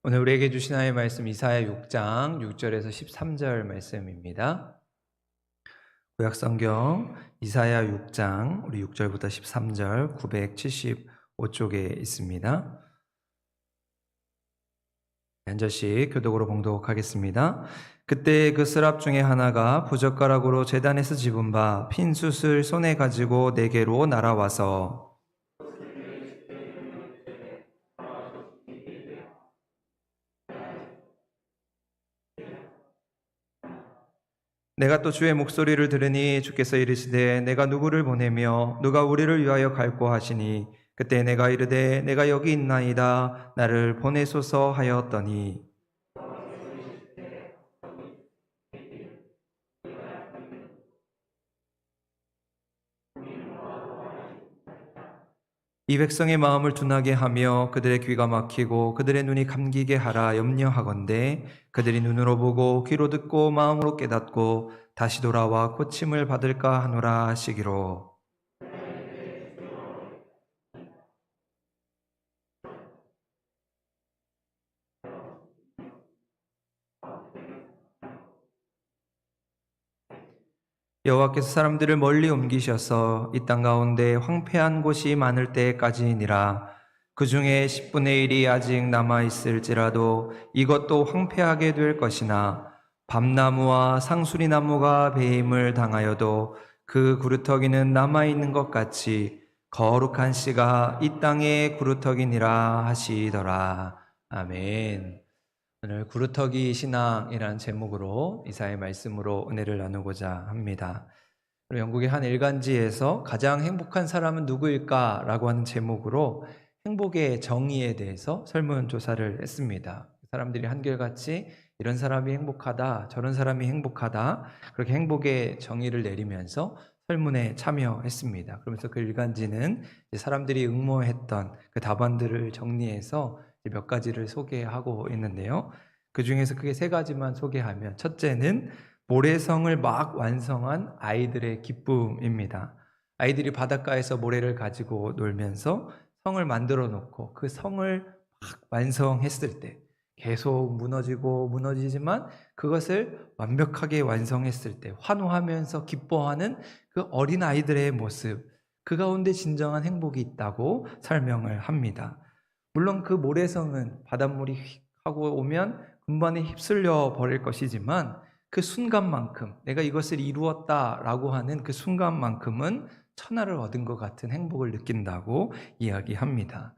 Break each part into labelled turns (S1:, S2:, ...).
S1: 오늘 우리에게 주신 하나님의 말씀 이사야 6장 6절에서 13절 말씀입니다. 구약성경 이사야 6장 우리 6절부터 13절 975쪽에 있습니다. 한 절씩 교독으로 봉독하겠습니다. 그때 그 스랍 중에 하나가 부젓가락으로 제단에서 집은 바 핀 숯을 손에 가지고 내게로 날아와서 내가 또 주의 목소리를 들으니 주께서 이르시되 내가 누구를 보내며 누가 우리를 위하여 갈고 하시니 그때 내가 이르되 내가 여기 있나이다 나를 보내소서 하였더니 이 백성의 마음을 둔하게 하며 그들의 귀가 막히고 그들의 눈이 감기게 하라 염려하건대 그들이 눈으로 보고 귀로 듣고 마음으로 깨닫고 다시 돌아와 고침을 받을까 하노라 하시기로. 여호와께서 사람들을 멀리 옮기셔서 이 땅 가운데 황폐한 곳이 많을 때까지니라. 그 중에 10분의 1이 아직 남아있을지라도 이것도 황폐하게 될 것이나 밤나무와 상수리나무가 배임을 당하여도 그 구루터기는 남아있는 것 같이 거룩한 씨가 이 땅의 구루터기니라 하시더라. 아멘. 오늘 구루터기 신앙이라는 제목으로 이사야의 말씀으로 은혜를 나누고자 합니다. 영국의 한 일간지에서 가장 행복한 사람은 누구일까? 라고 하는 제목으로 행복의 정의에 대해서 설문조사를 했습니다. 사람들이 한결같이 이런 사람이 행복하다, 저런 사람이 행복하다, 그렇게 행복의 정의를 내리면서 설문에 참여했습니다. 그러면서 그 일간지는 사람들이 응모했던 그 답안들을 정리해서 몇 가지를 소개하고 있는데요. 그 중에서 크게 세 가지만 소개하면, 첫째는 모래성을 막 완성한 아이들의 기쁨입니다. 아이들이 바닷가에서 모래를 가지고 놀면서 성을 만들어 놓고 그 성을 막 완성했을 때, 계속 무너지고 무너지지만 그것을 완벽하게 완성했을 때 환호하면서 기뻐하는 그 어린 아이들의 모습, 그 가운데 진정한 행복이 있다고 설명을 합니다. 물론 그 모래성은 바닷물이 휙 하고 오면 금방에 휩쓸려 버릴 것이지만 그 순간만큼, 내가 이것을 이루었다라고 하는 그 순간만큼은 천하를 얻은 것 같은 행복을 느낀다고 이야기합니다.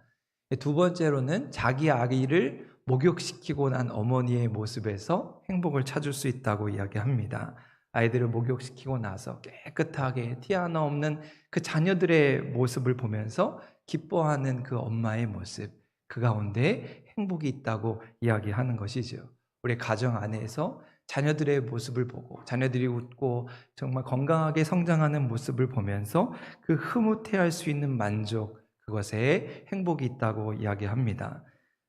S1: 두 번째로는 자기 아기를 목욕시키고 난 어머니의 모습에서 행복을 찾을 수 있다고 이야기합니다. 아이들을 목욕시키고 나서 깨끗하게 티 하나 없는 그 자녀들의 모습을 보면서 기뻐하는 그 엄마의 모습, 그 가운데 행복이 있다고 이야기하는 것이죠. 우리 가정 안에서 자녀들의 모습을 보고 자녀들이 웃고 정말 건강하게 성장하는 모습을 보면서 그 흐뭇해할 수 있는 만족, 그것에 행복이 있다고 이야기합니다.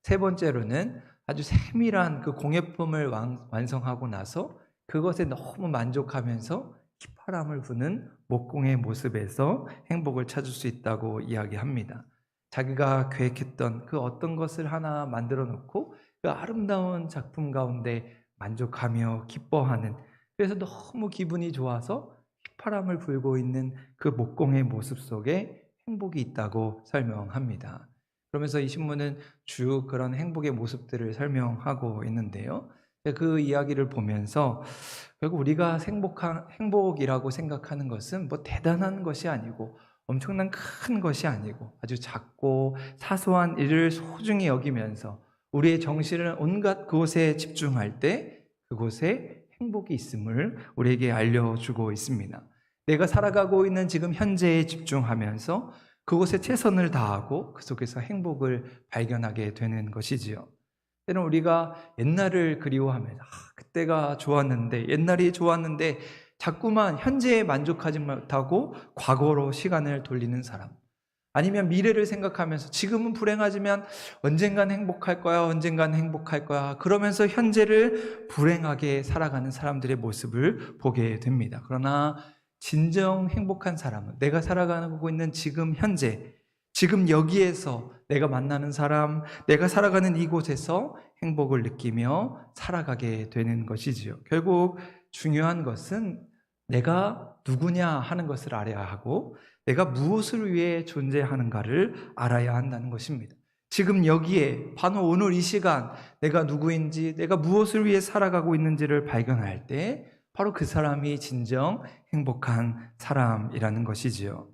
S1: 세 번째로는 아주 세밀한 그 공예품을 완성하고 나서 그것에 너무 만족하면서 휘파람을 부는 목공의 모습에서 행복을 찾을 수 있다고 이야기합니다. 자기가 계획했던 그 어떤 것을 하나 만들어 놓고 그 아름다운 작품 가운데 만족하며 기뻐하는, 그래서 너무 기분이 좋아서 휘파람을 불고 있는 그 목공의 모습 속에 행복이 있다고 설명합니다. 그러면서 이 신문은 쭉 그런 행복의 모습들을 설명하고 있는데요. 그 이야기를 보면서 결국 우리가 행복이라고 생각하는 것은 뭐 대단한 것이 아니고 엄청난 큰 것이 아니고 아주 작고 사소한 일을 소중히 여기면서 우리의 정신을 온갖 그곳에 집중할 때 그곳에 행복이 있음을 우리에게 알려주고 있습니다. 내가 살아가고 있는 지금 현재에 집중하면서 그곳에 최선을 다하고 그 속에서 행복을 발견하게 되는 것이지요. 때는 우리가 옛날을 그리워하면서 그때가 좋았는데, 옛날이 좋았는데 자꾸만 현재에 만족하지 못하고 과거로 시간을 돌리는 사람, 아니면 미래를 생각하면서 지금은 불행하지만 언젠간 행복할 거야, 언젠간 행복할 거야, 그러면서 현재를 불행하게 살아가는 사람들의 모습을 보게 됩니다. 그러나 진정 행복한 사람은 내가 살아가고 있는 지금 현재, 지금 여기에서 내가 만나는 사람, 내가 살아가는 이곳에서 행복을 느끼며 살아가게 되는 것이지요. 결국 중요한 것은 내가 누구냐 하는 것을 알아야 하고 내가 무엇을 위해 존재하는가를 알아야 한다는 것입니다. 지금 여기에 바로 오늘 이 시간 내가 누구인지 내가 무엇을 위해 살아가고 있는지를 발견할 때 바로 그 사람이 진정 행복한 사람이라는 것이지요.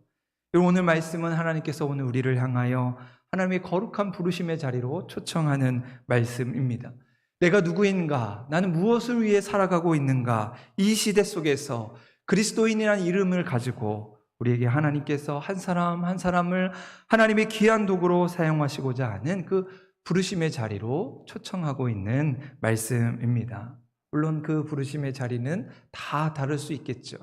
S1: 오늘 말씀은 하나님께서 오늘 우리를 향하여 하나님의 거룩한 부르심의 자리로 초청하는 말씀입니다. 내가 누구인가? 나는 무엇을 위해 살아가고 있는가? 이 시대 속에서 그리스도인이라는 이름을 가지고 우리에게 하나님께서 한 사람 한 사람을 하나님의 귀한 도구로 사용하시고자 하는 그 부르심의 자리로 초청하고 있는 말씀입니다. 물론 그 부르심의 자리는 다 다를 수 있겠죠.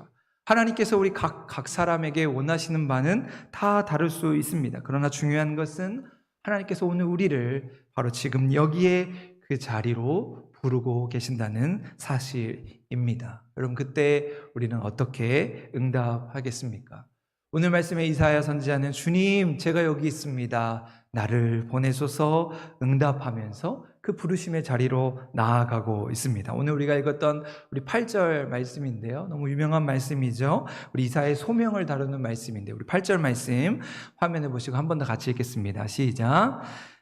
S1: 하나님께서 우리 각 사람에게 원하시는 바는 다 다를 수 있습니다. 그러나 중요한 것은 하나님께서 오늘 우리를 바로 지금 여기에 그 자리로 부르고 계신다는 사실입니다. 여러분, 그때 우리는 어떻게 응답하겠습니까? 오늘 말씀에 이사야 선지자는 주님, 제가 여기 있습니다. 나를 보내소서 응답하면서 그 부르심의 자리로 나아가고 있습니다. 오늘 우리가 읽었던 우리 8절 말씀인데요. 너무 유명한 말씀이죠. 우리 이사야의 소명을 다루는 말씀인데 우리 8절 말씀 화면에 보시고 한 번 더 같이 읽겠습니다. 시작.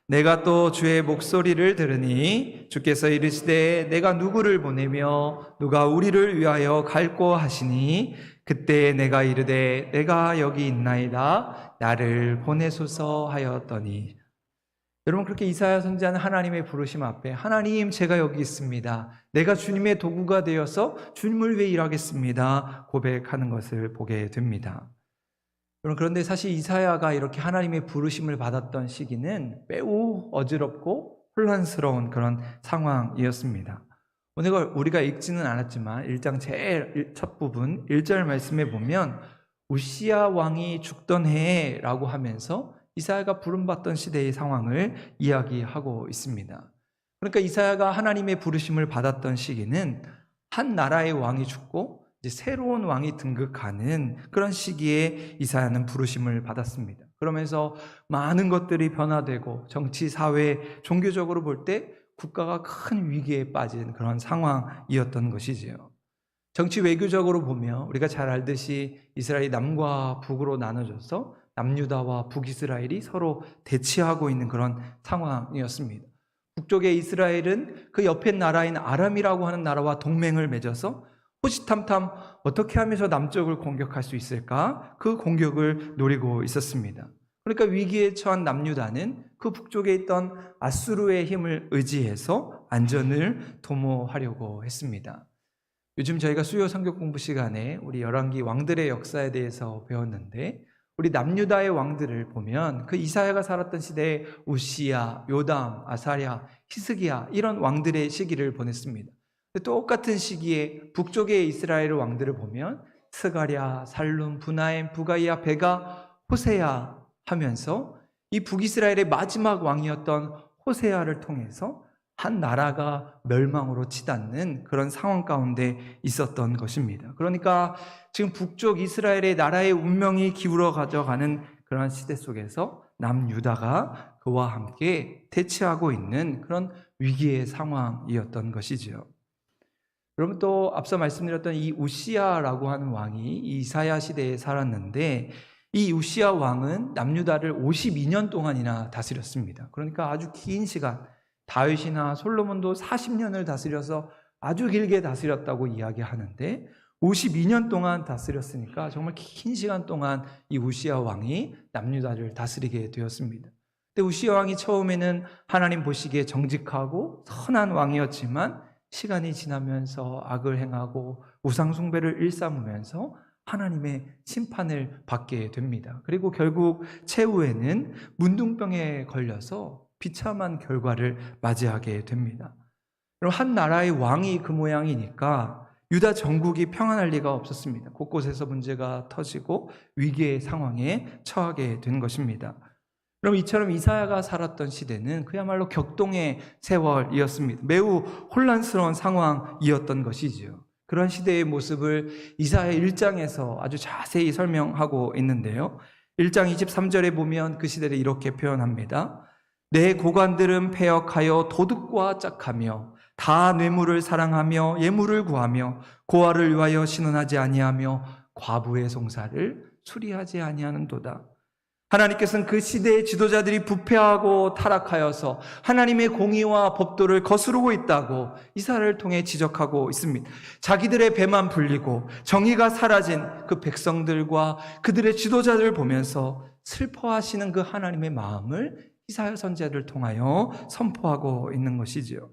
S1: 내가 또 주의 목소리를 들으니 주께서 이르시되 내가 누구를 보내며 누가 우리를 위하여 갈꼬 하시니 그때 내가 이르되 내가 여기 있나이다 나를 보내소서 하였더니. 여러분, 그렇게 이사야 선지자는 하나님의 부르심 앞에 하나님, 제가 여기 있습니다. 내가 주님의 도구가 되어서 주님을 위해 일하겠습니다 고백하는 것을 보게 됩니다. 그런데 사실 이사야가 이렇게 하나님의 부르심을 받았던 시기는 매우 어지럽고 혼란스러운 그런 상황이었습니다. 오늘 우리가 읽지는 않았지만 1장 제일 첫 부분 1절 말씀에 보면 우시야 왕이 죽던 해라고 하면서 이사야가 부름받던 시대의 상황을 이야기하고 있습니다. 그러니까 이사야가 하나님의 부르심을 받았던 시기는 한 나라의 왕이 죽고 이제 새로운 왕이 등극하는 그런 시기에 이사야는 부르심을 받았습니다. 그러면서 많은 것들이 변화되고 정치, 사회, 종교적으로 볼 때 국가가 큰 위기에 빠진 그런 상황이었던 것이지요. 정치 외교적으로 보면 우리가 잘 알듯이 이스라엘이 남과 북으로 나눠져서 남유다와 북이스라엘이 서로 대치하고 있는 그런 상황이었습니다. 북쪽의 이스라엘은 그 옆에 나라인 아람이라고 하는 나라와 동맹을 맺어서 호시탐탐 어떻게 하면 저 남쪽을 공격할 수 있을까? 그 공격을 노리고 있었습니다. 그러니까 위기에 처한 남유다는 그 북쪽에 있던 아수르의 힘을 의지해서 안전을 도모하려고 했습니다. 요즘 저희가 수요 성경 공부 시간에 우리 열왕기 왕들의 역사에 대해서 배웠는데 우리 남유다의 왕들을 보면 그 이사야가 살았던 시대에 우시야, 요담, 아사랴, 히스기야 이런 왕들의 시기를 보냈습니다. 똑같은 시기에 북쪽의 이스라엘 왕들을 보면 스가랴, 살룸, 브나임, 부가이야, 베가, 호세야 하면서 이 북이스라엘의 마지막 왕이었던 호세아를 통해서 한 나라가 멸망으로 치닫는 그런 상황 가운데 있었던 것입니다. 그러니까 지금 북쪽 이스라엘의 나라의 운명이 기울어 가져가는 그런 시대 속에서 남유다가 그와 함께 대치하고 있는 그런 위기의 상황이었던 것이지요. 여러분, 또 앞서 말씀드렸던 이 우시야라고 하는 왕이 이사야 시대에 살았는데 이 우시야 왕은 남유다를 52년 동안이나 다스렸습니다. 그러니까 아주 긴 시간, 다윗이나 솔로몬도 40년을 다스려서 아주 길게 다스렸다고 이야기하는데 52년 동안 다스렸으니까 정말 긴 시간 동안 이 우시야 왕이 남유다를 다스리게 되었습니다. 근데 우시야 왕이 처음에는 하나님 보시기에 정직하고 선한 왕이었지만 시간이 지나면서 악을 행하고 우상 숭배를 일삼으면서 하나님의 심판을 받게 됩니다. 그리고 결국 최후에는 문둥병에 걸려서 비참한 결과를 맞이하게 됩니다. 한 나라의 왕이 그 모양이니까 유다 전국이 평안할 리가 없었습니다. 곳곳에서 문제가 터지고 위기의 상황에 처하게 된 것입니다. 그럼 이처럼 이사야가 살았던 시대는 그야말로 격동의 세월이었습니다. 매우 혼란스러운 상황이었던 것이지요. 그런 시대의 모습을 이사야 1장에서 아주 자세히 설명하고 있는데요. 1장 23절에 보면 그 시대를 이렇게 표현합니다. 내 고관들은 패역하여 도둑과 짝하며 다 뇌물을 사랑하며 예물을 구하며 고아를 위하여 신원하지 아니하며 과부의 송사를 수리하지 아니하는도다. 하나님께서는 그 시대의 지도자들이 부패하고 타락하여서 하나님의 공의와 법도를 거스르고 있다고 이사야를 통해 지적하고 있습니다. 자기들의 배만 불리고 정의가 사라진 그 백성들과 그들의 지도자들을 보면서 슬퍼하시는 그 하나님의 마음을 이사야 선지자를 통하여 선포하고 있는 것이지요.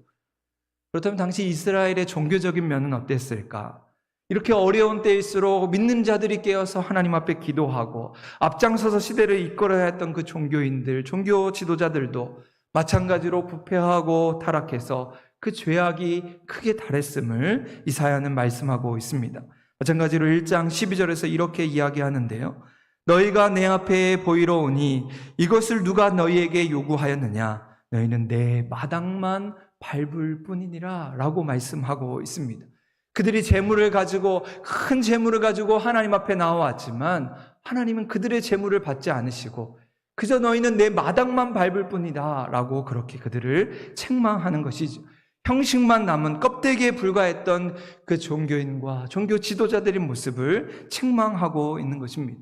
S1: 그렇다면 당시 이스라엘의 종교적인 면은 어땠을까? 이렇게 어려운 때일수록 믿는 자들이 깨어서 하나님 앞에 기도하고 앞장서서 시대를 이끌어야 했던 그 종교인들, 종교 지도자들도 마찬가지로 부패하고 타락해서 그 죄악이 크게 달했음을 이사야는 말씀하고 있습니다. 마찬가지로 1장 12절에서 이렇게 이야기하는데요. 너희가 내 앞에 보이러 오니 이것을 누가 너희에게 요구하였느냐? 너희는 내 마당만 밟을 뿐이니라 라고 말씀하고 있습니다. 그들이 재물을 가지고 큰 재물을 가지고 하나님 앞에 나왔지만 하나님은 그들의 재물을 받지 않으시고 그저 너희는 내 마당만 밟을 뿐이다 라고 그렇게 그들을 책망하는 것이죠. 형식만 남은 껍데기에 불과했던 그 종교인과 종교 지도자들의 모습을 책망하고 있는 것입니다.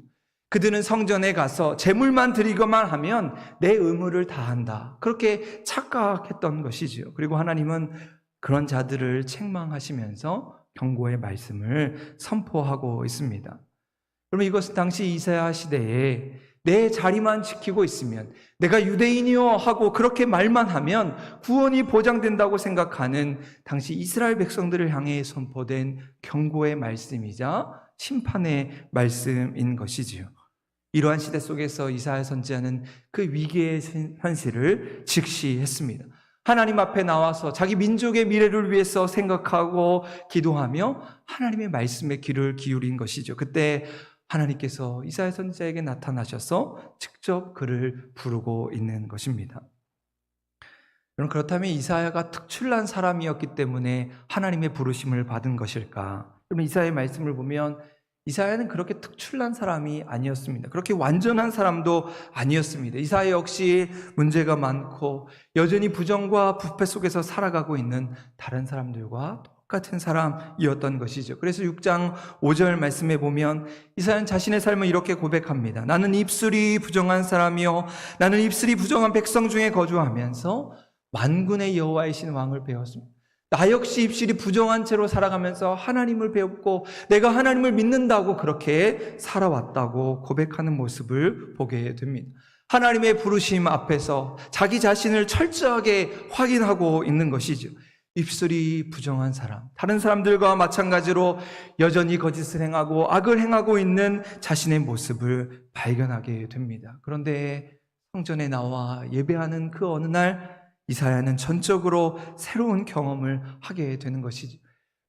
S1: 그들은 성전에 가서 재물만 드리고만 하면 내 의무를 다한다. 그렇게 착각했던 것이지요. 그리고 하나님은 그런 자들을 책망하시면서 경고의 말씀을 선포하고 있습니다. 그러면 이것은 당시 이사야 시대에 내 자리만 지키고 있으면 내가 유대인이요 하고 그렇게 말만 하면 구원이 보장된다고 생각하는 당시 이스라엘 백성들을 향해 선포된 경고의 말씀이자 심판의 말씀인 것이지요. 이러한 시대 속에서 이사야 선지자는 그 위기의 현실을 직시했습니다. 하나님 앞에 나와서 자기 민족의 미래를 위해서 생각하고 기도하며 하나님의 말씀에 귀를 기울인 것이죠. 그때 하나님께서 이사야 선지자에게 나타나셔서 직접 그를 부르고 있는 것입니다. 그렇다면 이사야가 특출난 사람이었기 때문에 하나님의 부르심을 받은 것일까? 그러면 이사야의 말씀을 보면 이사야는 그렇게 특출난 사람이 아니었습니다. 그렇게 완전한 사람도 아니었습니다. 이사야 역시 문제가 많고 여전히 부정과 부패 속에서 살아가고 있는 다른 사람들과 똑같은 사람이었던 것이죠. 그래서 6장 5절 말씀에 보면 이사야는 자신의 삶을 이렇게 고백합니다. 나는 입술이 부정한 사람이요 나는 입술이 부정한 백성 중에 거주하면서 만군의 여호와이신 왕을 배웠습니다. 나 역시 입술이 부정한 채로 살아가면서 하나님을 배웠고 내가 하나님을 믿는다고 그렇게 살아왔다고 고백하는 모습을 보게 됩니다. 하나님의 부르심 앞에서 자기 자신을 철저하게 확인하고 있는 것이죠. 입술이 부정한 사람, 다른 사람들과 마찬가지로 여전히 거짓을 행하고 악을 행하고 있는 자신의 모습을 발견하게 됩니다. 그런데 성전에 나와 예배하는 그 어느 날 이사야는 전적으로 새로운 경험을 하게 되는 것이죠.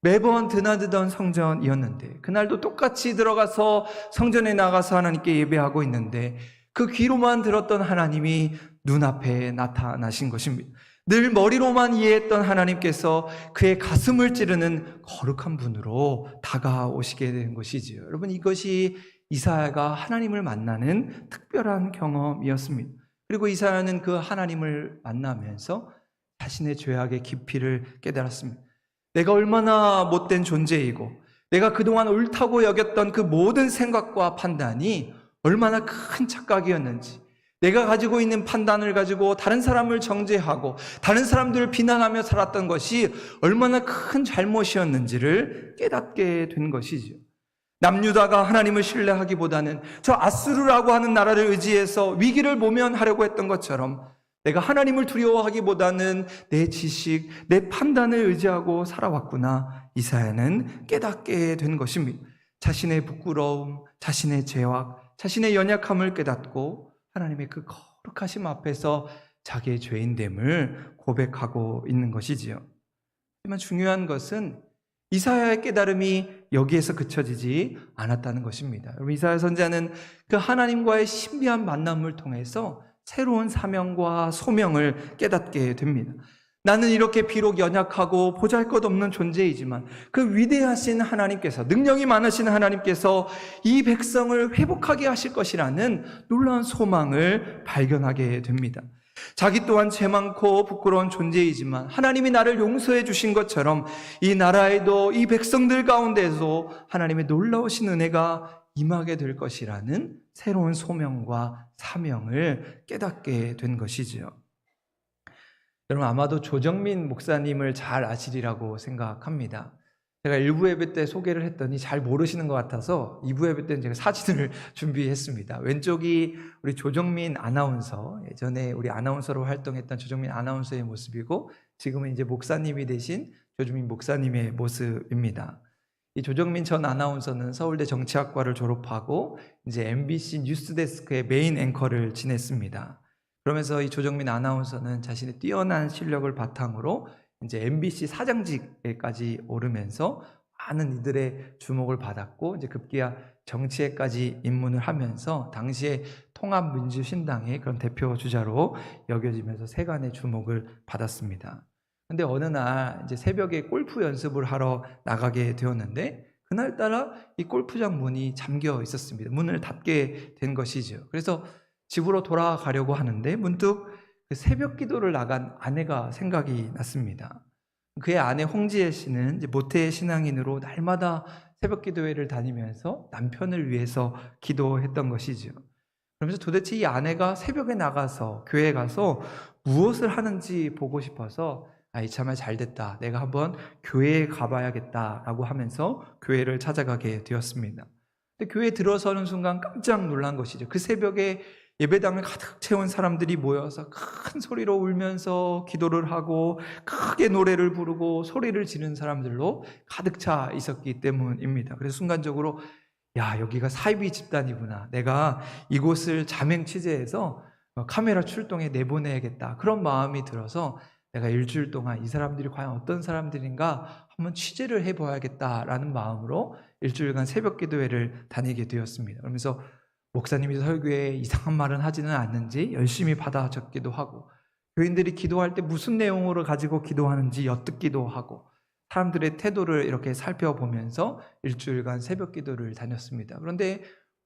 S1: 매번 드나드던 성전이었는데 그날도 똑같이 들어가서 성전에 나가서 하나님께 예배하고 있는데 그 귀로만 들었던 하나님이 눈앞에 나타나신 것입니다. 늘 머리로만 이해했던 하나님께서 그의 가슴을 찌르는 거룩한 분으로 다가오시게 된 것이지요. 여러분, 이것이 이사야가 하나님을 만나는 특별한 경험이었습니다. 그리고 이사야는 그 하나님을 만나면서 자신의 죄악의 깊이를 깨달았습니다. 내가 얼마나 못된 존재이고 내가 그동안 옳다고 여겼던 그 모든 생각과 판단이 얼마나 큰 착각이었는지, 내가 가지고 있는 판단을 가지고 다른 사람을 정죄하고 다른 사람들을 비난하며 살았던 것이 얼마나 큰 잘못이었는지를 깨닫게 된 것이죠. 남유다가 하나님을 신뢰하기보다는 저 아수르라고 하는 나라를 의지해서 위기를 모면하려고 했던 것처럼 내가 하나님을 두려워하기보다는 내 지식, 내 판단을 의지하고 살아왔구나, 이사야는 깨닫게 된 것입니다. 자신의 부끄러움, 자신의 죄악, 자신의 연약함을 깨닫고 하나님의 그 거룩하심 앞에서 자기의 죄인됨을 고백하고 있는 것이지요. 하지만 중요한 것은 이사야의 깨달음이 여기에서 그쳐지지 않았다는 것입니다. 이사야 선지자는 그 하나님과의 신비한 만남을 통해서 새로운 사명과 소명을 깨닫게 됩니다. 나는 이렇게 비록 연약하고 보잘것없는 존재이지만 그 위대하신 하나님께서, 능력이 많으신 하나님께서 이 백성을 회복하게 하실 것이라는 놀라운 소망을 발견하게 됩니다. 자기 또한 죄 많고 부끄러운 존재이지만 하나님이 나를 용서해 주신 것처럼 이 나라에도, 이 백성들 가운데에도 하나님의 놀라우신 은혜가 임하게 될 것이라는 새로운 소명과 사명을 깨닫게 된 것이지요. 여러분, 아마도 조정민 목사님을 잘 아시리라고 생각합니다. 제가 1부 예배 때 소개를 했더니 잘 모르시는 것 같아서 2부 예배 때는 제가 사진을 준비했습니다. 왼쪽이 우리 조정민 아나운서, 예전에 우리 아나운서로 활동했던 조정민 아나운서의 모습이고, 지금은 이제 목사님이 되신 조정민 목사님의 모습입니다. 이 조정민 전 아나운서는 서울대 정치학과를 졸업하고 이제 MBC 뉴스데스크의 메인 앵커를 지냈습니다. 그러면서 이 조정민 아나운서는 자신의 뛰어난 실력을 바탕으로 이제 MBC 사장직에까지 오르면서 많은 이들의 주목을 받았고, 이제 급기야 정치에까지 입문을 하면서 당시에 통합민주신당의 그런 대표 주자로 여겨지면서 세간의 주목을 받았습니다. 근데 어느 날 이제 새벽에 골프 연습을 하러 나가게 되었는데, 그날따라 이 골프장 문이 잠겨 있었습니다. 문을 닫게 된 것이죠. 그래서 집으로 돌아가려고 하는데 문득 그 새벽 기도를 나간 아내가 생각이 났습니다. 그의 아내 홍지혜 씨는 이제 모태 신앙인으로 날마다 새벽 기도회를 다니면서 남편을 위해서 기도했던 것이죠. 그러면서 도대체 이 아내가 새벽에 나가서 교회에 가서 무엇을 하는지 보고 싶어서 이참에 잘 됐다, 내가 한번 교회에 가봐야겠다라고 하면서 교회를 찾아가게 되었습니다. 근데 교회에 들어서는 순간 깜짝 놀란 것이죠. 그 새벽에 예배당을 가득 채운 사람들이 모여서 큰 소리로 울면서 기도를 하고 크게 노래를 부르고 소리를 지르는 사람들로 가득 차 있었기 때문입니다. 그래서 순간적으로 여기가 사이비 집단이구나, 내가 이곳을 자맹 취재해서 카메라 출동에 내보내야겠다, 그런 마음이 들어서 내가 일주일 동안 이 사람들이 과연 어떤 사람들인가 한번 취재를 해봐야겠다라는 마음으로 일주일간 새벽 기도회를 다니게 되었습니다. 그러면서 목사님이 설교에 이상한 말은 하지는 않는지 열심히 받아 적기도 하고, 교인들이 기도할 때 무슨 내용으로 가지고 기도하는지 엿듣기도 하고, 사람들의 태도를 이렇게 살펴보면서 일주일간 새벽 기도를 다녔습니다. 그런데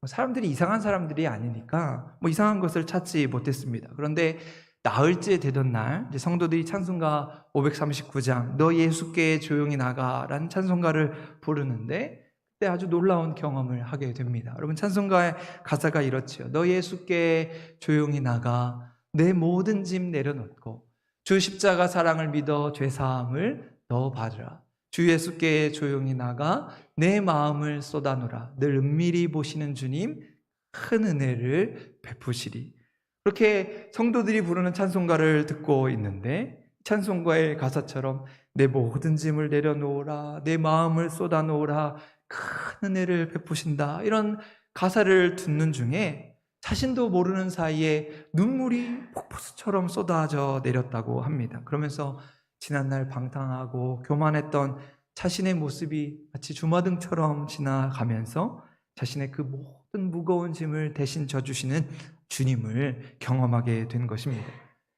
S1: 사람들이 이상한 사람들이 아니니까 이상한 것을 찾지 못했습니다. 그런데 나흘째 되던 날, 이제 성도들이 찬송가 539장 너 예수께 조용히 나가라는 찬송가를 부르는데, 그때 아주 놀라운 경험을 하게 됩니다. 여러분, 찬송가의 가사가 이렇지요. 너 예수께 조용히 나가 내 모든 짐 내려놓고 주 십자가 사랑을 믿어 죄사함을 너 받으라. 주 예수께 조용히 나가 내 마음을 쏟아놓으라. 늘 은밀히 보시는 주님 큰 은혜를 베푸시리. 그렇게 성도들이 부르는 찬송가를 듣고 있는데, 찬송가의 가사처럼 내 모든 짐을 내려놓으라, 내 마음을 쏟아놓으라, 큰 은혜를 베푸신다, 이런 가사를 듣는 중에 자신도 모르는 사이에 눈물이 폭포수처럼 쏟아져 내렸다고 합니다. 그러면서 지난날 방탕하고 교만했던 자신의 모습이 마치 주마등처럼 지나가면서 자신의 그 모든 무거운 짐을 대신 져주시는 주님을 경험하게 된 것입니다.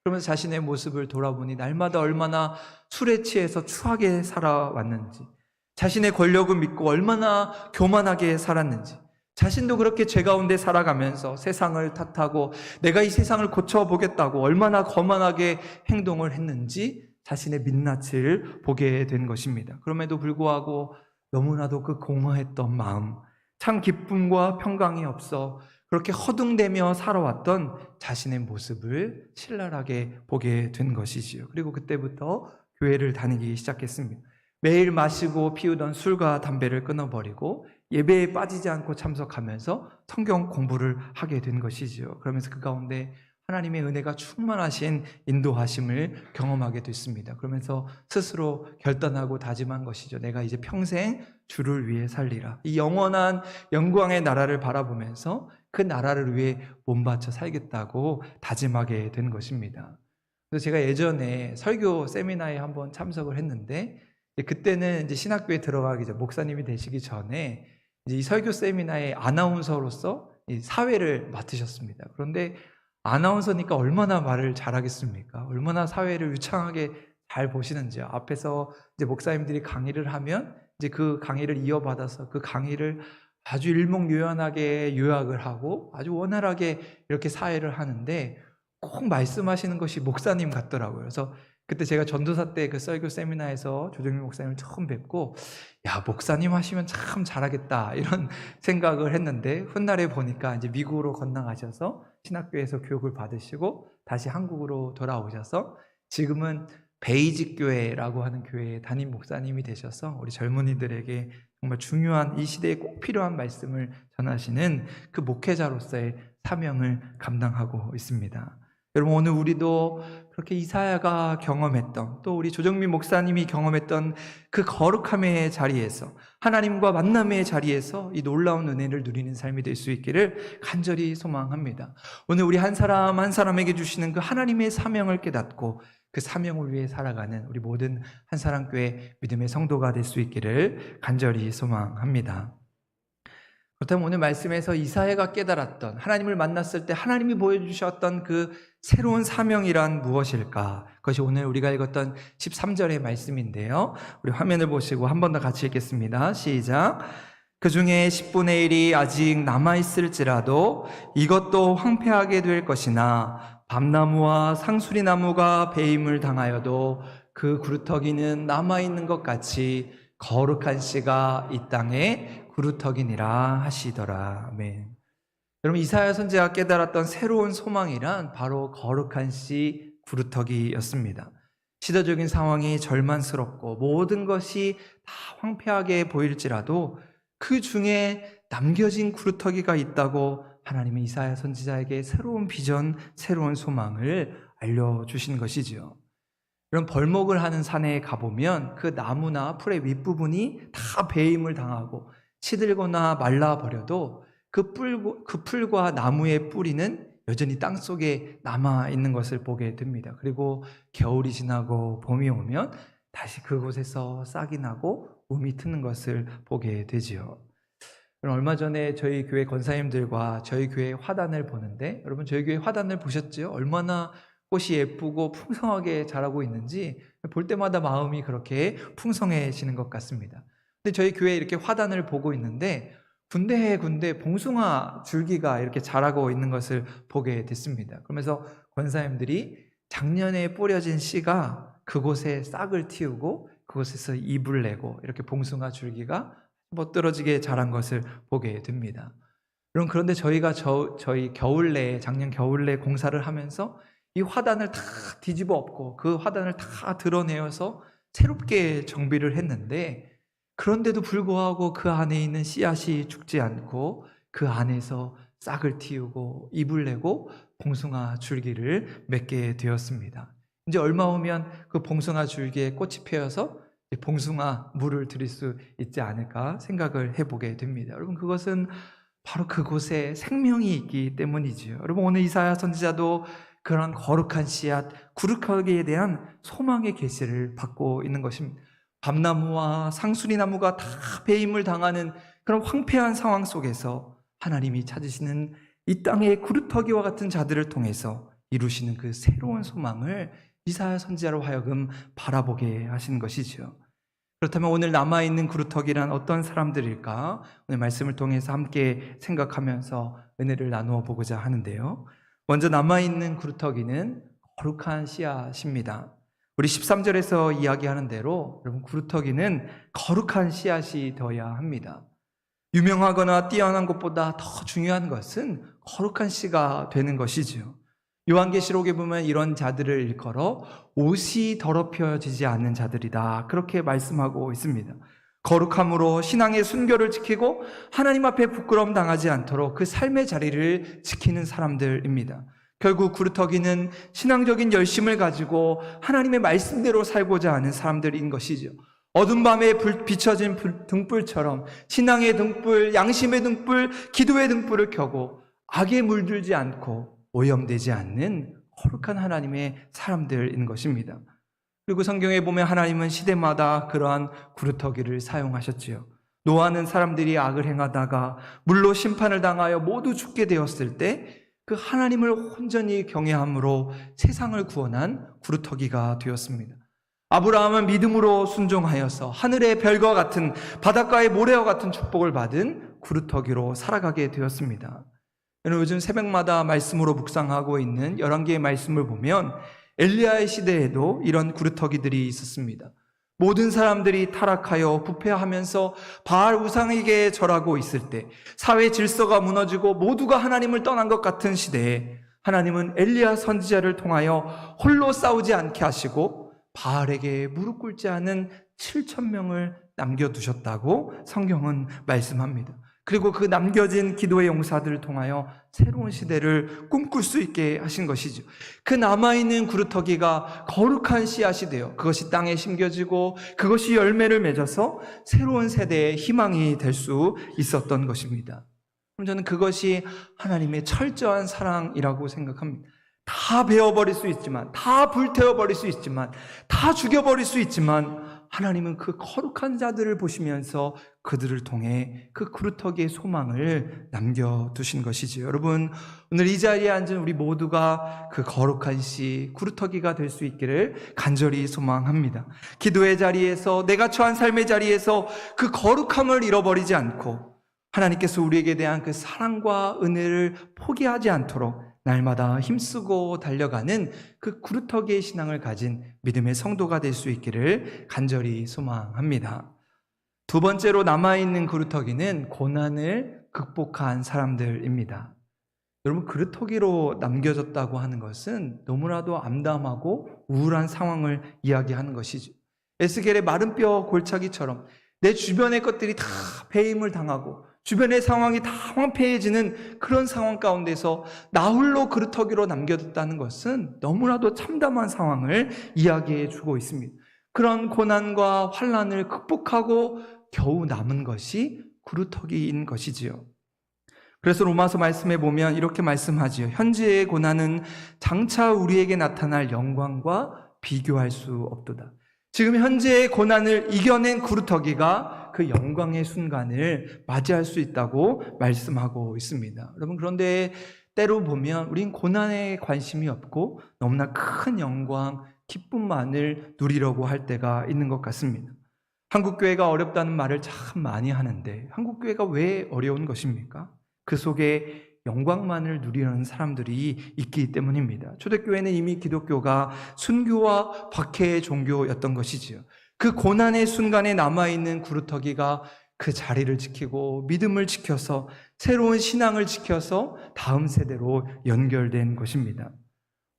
S1: 그러면서 자신의 모습을 돌아보니 날마다 얼마나 술에 취해서 추하게 살아왔는지, 자신의 권력을 믿고 얼마나 교만하게 살았는지, 자신도 그렇게 죄 가운데 살아가면서 세상을 탓하고 내가 이 세상을 고쳐보겠다고 얼마나 거만하게 행동을 했는지 자신의 민낯을 보게 된 것입니다. 그럼에도 불구하고 너무나도 그 공허했던 마음, 참 기쁨과 평강이 없어 그렇게 허둥대며 살아왔던 자신의 모습을 신랄하게 보게 된 것이지요. 그리고 그때부터 교회를 다니기 시작했습니다. 매일 마시고 피우던 술과 담배를 끊어버리고 예배에 빠지지 않고 참석하면서 성경 공부를 하게 된 것이지요. 그러면서 그 가운데 하나님의 은혜가 충만하신 인도하심을 경험하게 됐습니다. 그러면서 스스로 결단하고 다짐한 것이죠. 내가 이제 평생 주를 위해 살리라. 이 영원한 영광의 나라를 바라보면서 그 나라를 위해 몸바쳐 살겠다고 다짐하게 된 것입니다. 그래서 제가 예전에 설교 세미나에 한번 참석을 했는데, 그때는 이제 신학교에 들어가기 전, 목사님이 되시기 전에 이제 이 설교 세미나의 아나운서로서 이 사회를 맡으셨습니다. 그런데 아나운서니까 얼마나 말을 잘하겠습니까? 얼마나 사회를 유창하게 잘 보시는지요? 앞에서 이제 목사님들이 강의를 하면 이제 그 강의를 이어받아서 그 강의를 아주 일목요연하게 요약을 하고 아주 원활하게 이렇게 사회를 하는데 꼭 말씀하시는 것이 목사님 같더라고요. 그래서 그때 제가 전도사 때 그 설교 세미나에서 조정민 목사님을 처음 뵙고, 야, 목사님 하시면 참 잘하겠다 이런 생각을 했는데, 훗날에 보니까 이제 미국으로 건너가셔서 신학교에서 교육을 받으시고 다시 한국으로 돌아오셔서 지금은 베이직 교회라고 하는 교회의 담임 목사님이 되셔서 우리 젊은이들에게 정말 중요한, 이 시대에 꼭 필요한 말씀을 전하시는 그 목회자로서의 사명을 감당하고 있습니다. 여러분, 오늘 우리도 그렇게 이사야가 경험했던, 또 우리 조정민 목사님이 경험했던 그 거룩함의 자리에서, 하나님과 만남의 자리에서 이 놀라운 은혜를 누리는 삶이 될 수 있기를 간절히 소망합니다. 오늘 우리 한 사람 한 사람에게 주시는 그 하나님의 사명을 깨닫고 그 사명을 위해 살아가는 우리 모든 한사랑교회 믿음의 성도가 될 수 있기를 간절히 소망합니다. 그렇다면 오늘 말씀에서 이사야가 깨달았던, 하나님을 만났을 때 하나님이 보여주셨던 그 새로운 사명이란 무엇일까? 그것이 오늘 우리가 읽었던 13절의 말씀인데요. 우리 화면을 보시고 한 번 더 같이 읽겠습니다. 시작. 그 중에 10분의 1이 아직 남아있을지라도 이것도 황폐하게 될 것이나 밤나무와 상수리나무가 배임을 당하여도 그 구루터기는 남아있는 것 같이 거룩한 씨가 이 땅에 구루터기니라 하시더라. 아멘. 여러분, 이사야 선지자가 깨달았던 새로운 소망이란 바로 거룩한 씨 구루터기였습니다. 시대적인 상황이 절망스럽고 모든 것이 다 황폐하게 보일지라도 그 중에 남겨진 구루터기가 있다고 하나님은 이사야 선지자에게 새로운 비전, 새로운 소망을 알려주신 것이지요. 이런 벌목을 하는 산에 가보면 그 나무나 풀의 윗부분이 다 배임을 당하고 시들거나 말라버려도 그 풀과 나무의 뿌리는 여전히 땅속에 남아있는 것을 보게 됩니다. 그리고 겨울이 지나고 봄이 오면 다시 그곳에서 싹이 나고 움이 트는 것을 보게 되지요. 얼마 전에 저희 교회 권사님들과 저희 교회 화단을 보는데, 여러분 저희 교회 화단을 보셨죠? 얼마나 꽃이 예쁘고 풍성하게 자라고 있는지 볼 때마다 마음이 그렇게 풍성해지는 것 같습니다. 근데 저희 교회에 이렇게 화단을 보고 있는데 군데군데 봉숭아 줄기가 이렇게 자라고 있는 것을 보게 됐습니다. 그러면서 권사님들이 작년에 뿌려진 씨가 그곳에 싹을 틔우고 그곳에서 잎을 내고 이렇게 봉숭아 줄기가 멋들어지게 자란 것을 보게 됩니다. 그런데 저희가 저희 작년 겨울 내에 공사를 하면서 이 화단을 다 뒤집어 엎고 그 화단을 다 드러내어서 새롭게 정비를 했는데, 그런데도 불구하고 그 안에 있는 씨앗이 죽지 않고 그 안에서 싹을 틔우고 잎을 내고 봉숭아 줄기를 맺게 되었습니다. 이제 얼마 후면 그 봉숭아 줄기에 꽃이 피어서 봉숭아 물을 드릴 수 있지 않을까 생각을 해보게 됩니다. 여러분, 그것은 바로 그곳에 생명이 있기 때문이지요. 여러분, 오늘 이사야 선지자도 그런 거룩한 씨앗, 구루터기에 대한 소망의 계시를 받고 있는 것입니다. 밤나무와 상수리나무가 다 배임을 당하는 그런 황폐한 상황 속에서 하나님이 찾으시는 이 땅의 구루터기와 같은 자들을 통해서 이루시는 그 새로운 소망을 이사야 선지자로 하여금 바라보게 하신 것이죠. 그렇다면 오늘 남아있는 구루터기란 어떤 사람들일까? 오늘 말씀을 통해서 함께 생각하면서 은혜를 나누어 보고자 하는데요. 먼저 남아있는 구루터기는 거룩한 씨앗입니다. 우리 13절에서 이야기하는 대로 여러분, 구루터기는 거룩한 씨앗이 되어야 합니다. 유명하거나 뛰어난 것보다 더 중요한 것은 거룩한 씨가 되는 것이지요. 요한계시록에 보면 이런 자들을 일컬어 옷이 더럽혀지지 않는 자들이다, 그렇게 말씀하고 있습니다. 거룩함으로 신앙의 순결을 지키고 하나님 앞에 부끄러움 당하지 않도록 그 삶의 자리를 지키는 사람들입니다. 결국 구루터기는 신앙적인 열심을 가지고 하나님의 말씀대로 살고자 하는 사람들인 것이죠. 어두운 밤에 비춰진 등불처럼 신앙의 등불, 양심의 등불, 기도의 등불을 켜고 악에 물들지 않고 오염되지 않는 거룩한 하나님의 사람들인 것입니다. 그리고 성경에 보면 하나님은 시대마다 그러한 구루터기를 사용하셨지요. 노아는 사람들이 악을 행하다가 물로 심판을 당하여 모두 죽게 되었을 때 그 하나님을 온전히 경외함으로 세상을 구원한 구루터기가 되었습니다. 아브라함은 믿음으로 순종하여서 하늘의 별과 같은, 바닷가의 모래와 같은 축복을 받은 구루터기로 살아가게 되었습니다. 여러분, 요즘 새벽마다 말씀으로 묵상하고 있는 열왕기의 말씀을 보면 엘리야의 시대에도 이런 구루터기들이 있었습니다. 모든 사람들이 타락하여 부패하면서 바알 우상에게 절하고 있을 때, 사회 질서가 무너지고 모두가 하나님을 떠난 것 같은 시대에 하나님은 엘리야 선지자를 통하여 홀로 싸우지 않게 하시고 바알에게 무릎 꿇지 않은 7,000명을 남겨두셨다고 성경은 말씀합니다. 그리고 그 남겨진 기도의 용사들을 통하여 새로운 시대를 꿈꿀 수 있게 하신 것이죠. 그 남아있는 구루터기가 거룩한 씨앗이 되어 그것이 땅에 심겨지고 그것이 열매를 맺어서 새로운 세대의 희망이 될 수 있었던 것입니다. 그럼 저는 그것이 하나님의 철저한 사랑이라고 생각합니다. 다 베어버릴 수 있지만, 다 불태워버릴 수 있지만, 다 죽여버릴 수 있지만 하나님은 그 거룩한 자들을 보시면서 그들을 통해 그 구루터기의 소망을 남겨두신 것이지요. 여러분, 오늘 이 자리에 앉은 우리 모두가 그 거룩한 씨, 구루터기가 될 수 있기를 간절히 소망합니다. 기도의 자리에서, 내가 처한 삶의 자리에서 그 거룩함을 잃어버리지 않고 하나님께서 우리에게 대한 그 사랑과 은혜를 포기하지 않도록 날마다 힘쓰고 달려가는 그 구루터기의 신앙을 가진 믿음의 성도가 될 수 있기를 간절히 소망합니다. 두 번째로 남아있는 구루터기는 고난을 극복한 사람들입니다. 여러분, 구루터기로 남겨졌다고 하는 것은 너무나도 암담하고 우울한 상황을 이야기하는 것이죠. 에스겔의 마른 뼈 골짜기처럼 내 주변의 것들이 다 배임을 당하고 주변의 상황이 다 황폐해지는 그런 상황 가운데서 나 홀로 구루터기로 남겨졌다는 것은 너무나도 참담한 상황을 이야기해 주고 있습니다. 그런 고난과 환난을 극복하고 겨우 남은 것이 구루터기인 것이지요. 그래서 로마서 말씀에 보면 이렇게 말씀하지요. 현재의 고난은 장차 우리에게 나타날 영광과 비교할 수 없도다. 지금 현재의 고난을 이겨낸 구루터기가 그 영광의 순간을 맞이할 수 있다고 말씀하고 있습니다. 여러분, 그런데 때로 보면 우린 고난에 관심이 없고 너무나 큰 영광, 기쁨만을 누리려고 할 때가 있는 것 같습니다. 한국교회가 어렵다는 말을 참 많이 하는데 한국교회가 왜 어려운 것입니까? 그 속에 영광만을 누리는 사람들이 있기 때문입니다. 초대교회는 이미 기독교가 순교와 박해의 종교였던 것이지요. 그 고난의 순간에 남아있는 구루터기가 그 자리를 지키고 믿음을 지켜서 새로운 신앙을 지켜서 다음 세대로 연결된 것입니다.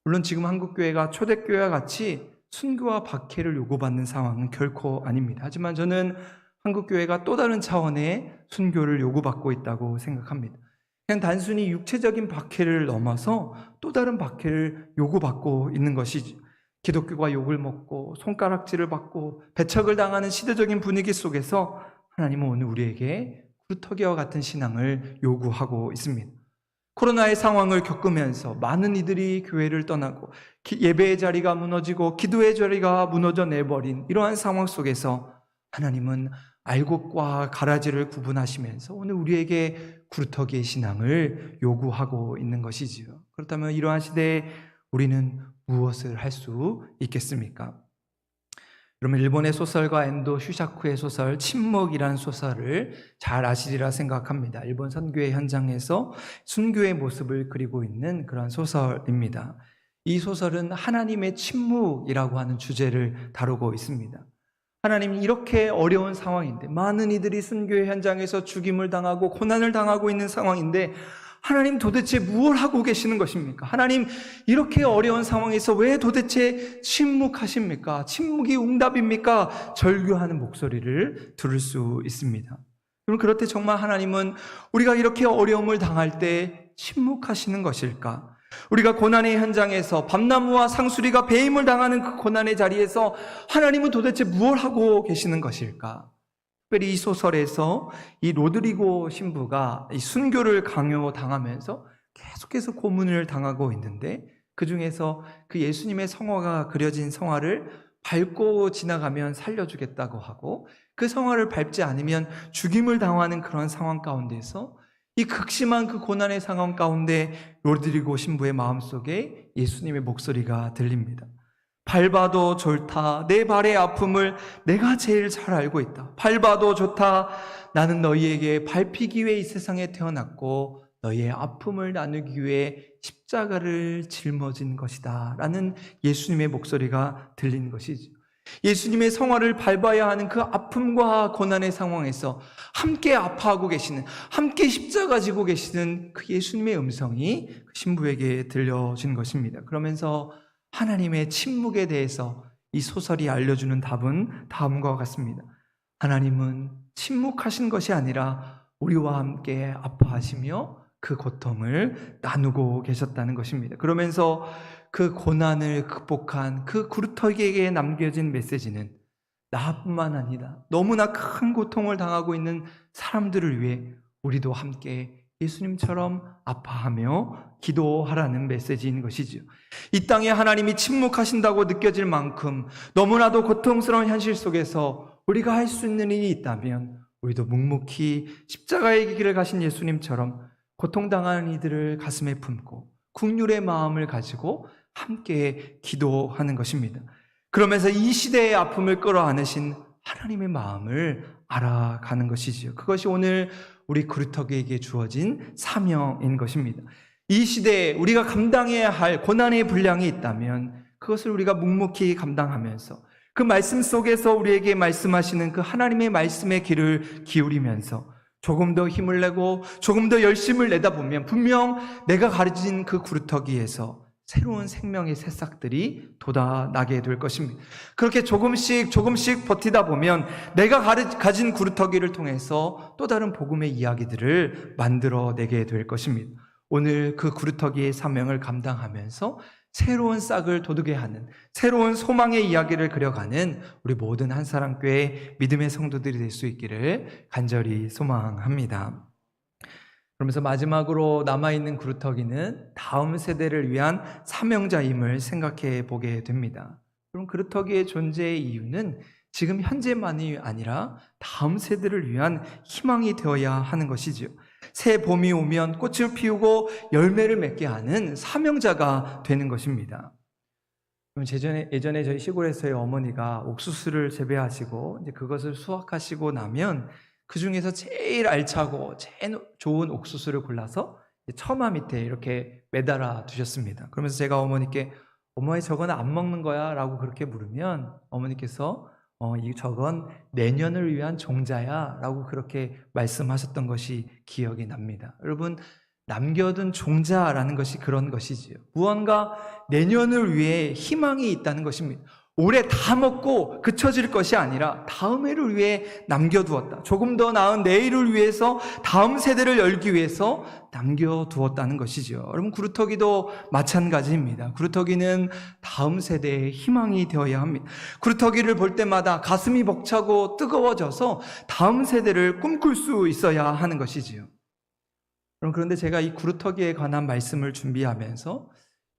S1: 물론 지금 한국교회가 초대교회와 같이 순교와 박해를 요구받는 상황은 결코 아닙니다. 하지만 저는 한국교회가 또 다른 차원의 순교를 요구받고 있다고 생각합니다. 그냥 단순히 육체적인 박해를 넘어서 또 다른 박해를 요구받고 있는 것이지. 기독교가 욕을 먹고 손가락질을 받고 배척을 당하는 시대적인 분위기 속에서 하나님은 오늘 우리에게 구루터기와 같은 신앙을 요구하고 있습니다. 코로나의 상황을 겪으면서 많은 이들이 교회를 떠나고 예배의 자리가 무너지고 기도의 자리가 무너져 내버린 이러한 상황 속에서 하나님은 알곡과 가라지를 구분하시면서 오늘 우리에게 구루터기의 신앙을 요구하고 있는 것이지요. 그렇다면 이러한 시대에 우리는 무엇을 할 수 있겠습니까? 여러분, 일본의 소설가 엔도 슈샤쿠의 소설 침묵이라는 소설을 잘 아시리라 생각합니다. 일본 선교의 현장에서 순교의 모습을 그리고 있는 그런 소설입니다. 이 소설은 하나님의 침묵이라고 하는 주제를 다루고 있습니다. 하나님이 이렇게 어려운 상황인데, 많은 이들이 순교의 현장에서 죽임을 당하고 고난을 당하고 있는 상황인데 하나님 도대체 무엇을 하고 계시는 것입니까? 하나님, 이렇게 어려운 상황에서 왜 도대체 침묵하십니까? 침묵이 응답입니까? 절규하는 목소리를 들을 수 있습니다. 그럼 그럴 때 정말 하나님은 우리가 이렇게 어려움을 당할 때 침묵하시는 것일까? 우리가 고난의 현장에서 밤나무와 상수리가 배임을 당하는 그 고난의 자리에서 하나님은 도대체 무엇을 하고 계시는 것일까? 특별히 이 소설에서 이 로드리고 신부가 이 순교를 강요당하면서 계속해서 고문을 당하고 있는데, 그 중에서 그 예수님의 성화가 그려진 성화를 밟고 지나가면 살려주겠다고 하고, 그 성화를 밟지 않으면 죽임을 당하는 그런 상황 가운데서 이 극심한 그 고난의 상황 가운데 로드리고 신부의 마음속에 예수님의 목소리가 들립니다. 밟아도 좋다. 내 발의 아픔을 내가 제일 잘 알고 있다. 밟아도 좋다. 나는 너희에게 밟히기 위해 이 세상에 태어났고 너희의 아픔을 나누기 위해 십자가를 짊어진 것이다. 라는 예수님의 목소리가 들린 것이죠. 예수님의 성화를 밟아야 하는 그 아픔과 고난의 상황에서 함께 아파하고 계시는, 함께 십자가 지고 계시는 그 예수님의 음성이 그 신부에게 들려진 것입니다. 그러면서 하나님의 침묵에 대해서 이 소설이 알려주는 답은 다음과 같습니다. 하나님은 침묵하신 것이 아니라 우리와 함께 아파하시며 그 고통을 나누고 계셨다는 것입니다. 그러면서 그 고난을 극복한 그 구루터기에게 남겨진 메시지는 나뿐만 아니라 너무나 큰 고통을 당하고 있는 사람들을 위해 우리도 함께 예수님처럼 아파하며 기도하라는 메시지인 것이죠. 이 땅에 하나님이 침묵하신다고 느껴질 만큼 너무나도 고통스러운 현실 속에서 우리가 할 수 있는 일이 있다면 우리도 묵묵히 십자가의 길을 가신 예수님처럼 고통당하는 이들을 가슴에 품고 긍휼의 마음을 가지고 함께 기도하는 것입니다. 그러면서 이 시대의 아픔을 끌어안으신 하나님의 마음을 알아가는 것이지요. 그것이 오늘 우리 구루터기에게 주어진 사명인 것입니다. 이 시대에 우리가 감당해야 할 고난의 분량이 있다면 그것을 우리가 묵묵히 감당하면서 그 말씀 속에서 우리에게 말씀하시는 그 하나님의 말씀의 귀를 기울이면서 조금 더 힘을 내고 조금 더 열심을 내다 보면 분명 내가 가진 그 구루터기에서 새로운 생명의 새싹들이 돋아나게 될 것입니다. 그렇게 조금씩 버티다 보면 내가 가진 구루터기를 통해서 또 다른 복음의 이야기들을 만들어내게 될 것입니다. 오늘 그 구루터기의 사명을 감당하면서 새로운 싹을 돋우게 하는, 새로운 소망의 이야기를 그려가는 우리 모든 한사랑교회 믿음의 성도들이 될 수 있기를 간절히 소망합니다. 그러면서 마지막으로 남아있는 구루터기는 다음 세대를 위한 사명자임을 생각해 보게 됩니다. 그럼 구루터기의 존재의 이유는 지금 현재만이 아니라 다음 세대를 위한 희망이 되어야 하는 것이지요. 새 봄이 오면 꽃을 피우고 열매를 맺게 하는 사명자가 되는 것입니다. 그럼 예전에 저희 시골에서의 어머니가 옥수수를 재배하시고 이제 그것을 수확하시고 나면 그 중에서 제일 알차고 제일 좋은 옥수수를 골라서 처마 밑에 이렇게 매달아 두셨습니다. 그러면서 제가 어머니께 어머니 저건 안 먹는 거야? 라고 그렇게 물으면 어머니께서 저건 내년을 위한 종자야 라고 그렇게 말씀하셨던 것이 기억이 납니다. 여러분, 남겨둔 종자라는 것이 그런 것이지요. 무언가 내년을 위해 희망이 있다는 것입니다. 올해 다 먹고 그쳐질 것이 아니라 다음 해를 위해 남겨두었다. 조금 더 나은 내일을 위해서 다음 세대를 열기 위해서 남겨두었다는 것이죠. 여러분, 구루터기도 마찬가지입니다. 구루터기는 다음 세대의 희망이 되어야 합니다. 구루터기를 볼 때마다 가슴이 벅차고 뜨거워져서 다음 세대를 꿈꿀 수 있어야 하는 것이지요. 그런데 제가 이 구루터기에 관한 말씀을 준비하면서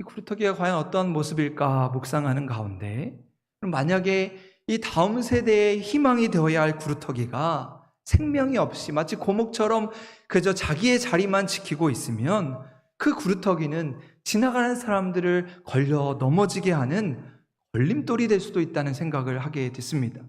S1: 이 구루터기가 과연 어떤 모습일까 묵상하는 가운데 만약에 이 다음 세대의 희망이 되어야 할 구루터기가 생명이 없이 마치 고목처럼 그저 자기의 자리만 지키고 있으면 그 구루터기는 지나가는 사람들을 걸려 넘어지게 하는 걸림돌이 될 수도 있다는 생각을 하게 됐습니다.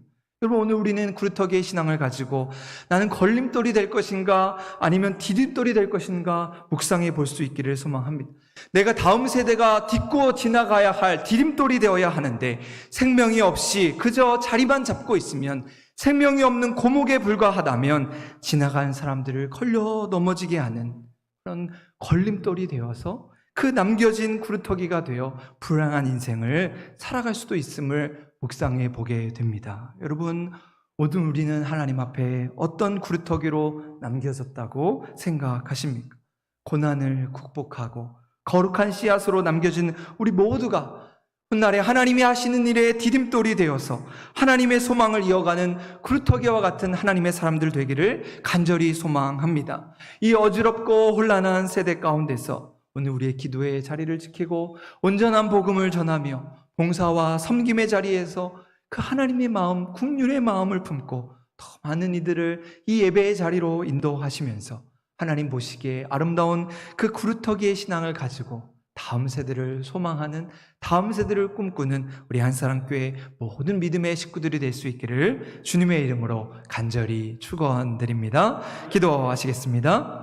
S1: 여러분, 오늘 우리는 구루터기의 신앙을 가지고 나는 걸림돌이 될 것인가 아니면 디딤돌이 될 것인가 묵상해 볼 수 있기를 소망합니다. 내가 다음 세대가 딛고 지나가야 할 디딤돌이 되어야 하는데 생명이 없이 그저 자리만 잡고 있으면, 생명이 없는 고목에 불과하다면 지나간 사람들을 걸려 넘어지게 하는 그런 걸림돌이 되어서 그 남겨진 구루터기가 되어 불행한 인생을 살아갈 수도 있음을 묵상해 보게 됩니다. 여러분, 모든 우리는 하나님 앞에 어떤 구루터기로 남겨졌다고 생각하십니까? 고난을 극복하고 거룩한 씨앗으로 남겨진 우리 모두가 훗날에 하나님이 하시는 일에 디딤돌이 되어서 하나님의 소망을 이어가는 구루터기와 같은 하나님의 사람들 되기를 간절히 소망합니다. 이 어지럽고 혼란한 세대 가운데서 오늘 우리의 기도의 자리를 지키고 온전한 복음을 전하며 봉사와 섬김의 자리에서 그 하나님의 마음, 긍휼의 마음을 품고 더 많은 이들을 이 예배의 자리로 인도하시면서 하나님 보시기에 아름다운 그 구루터기의 신앙을 가지고 다음 다음 세대를 소망하는, 다음 세대를 꿈꾸는 우리 한사랑교회 모든 믿음의 식구들이 될 수 있기를 주님의 이름으로 간절히 축원드립니다. 기도하시겠습니다.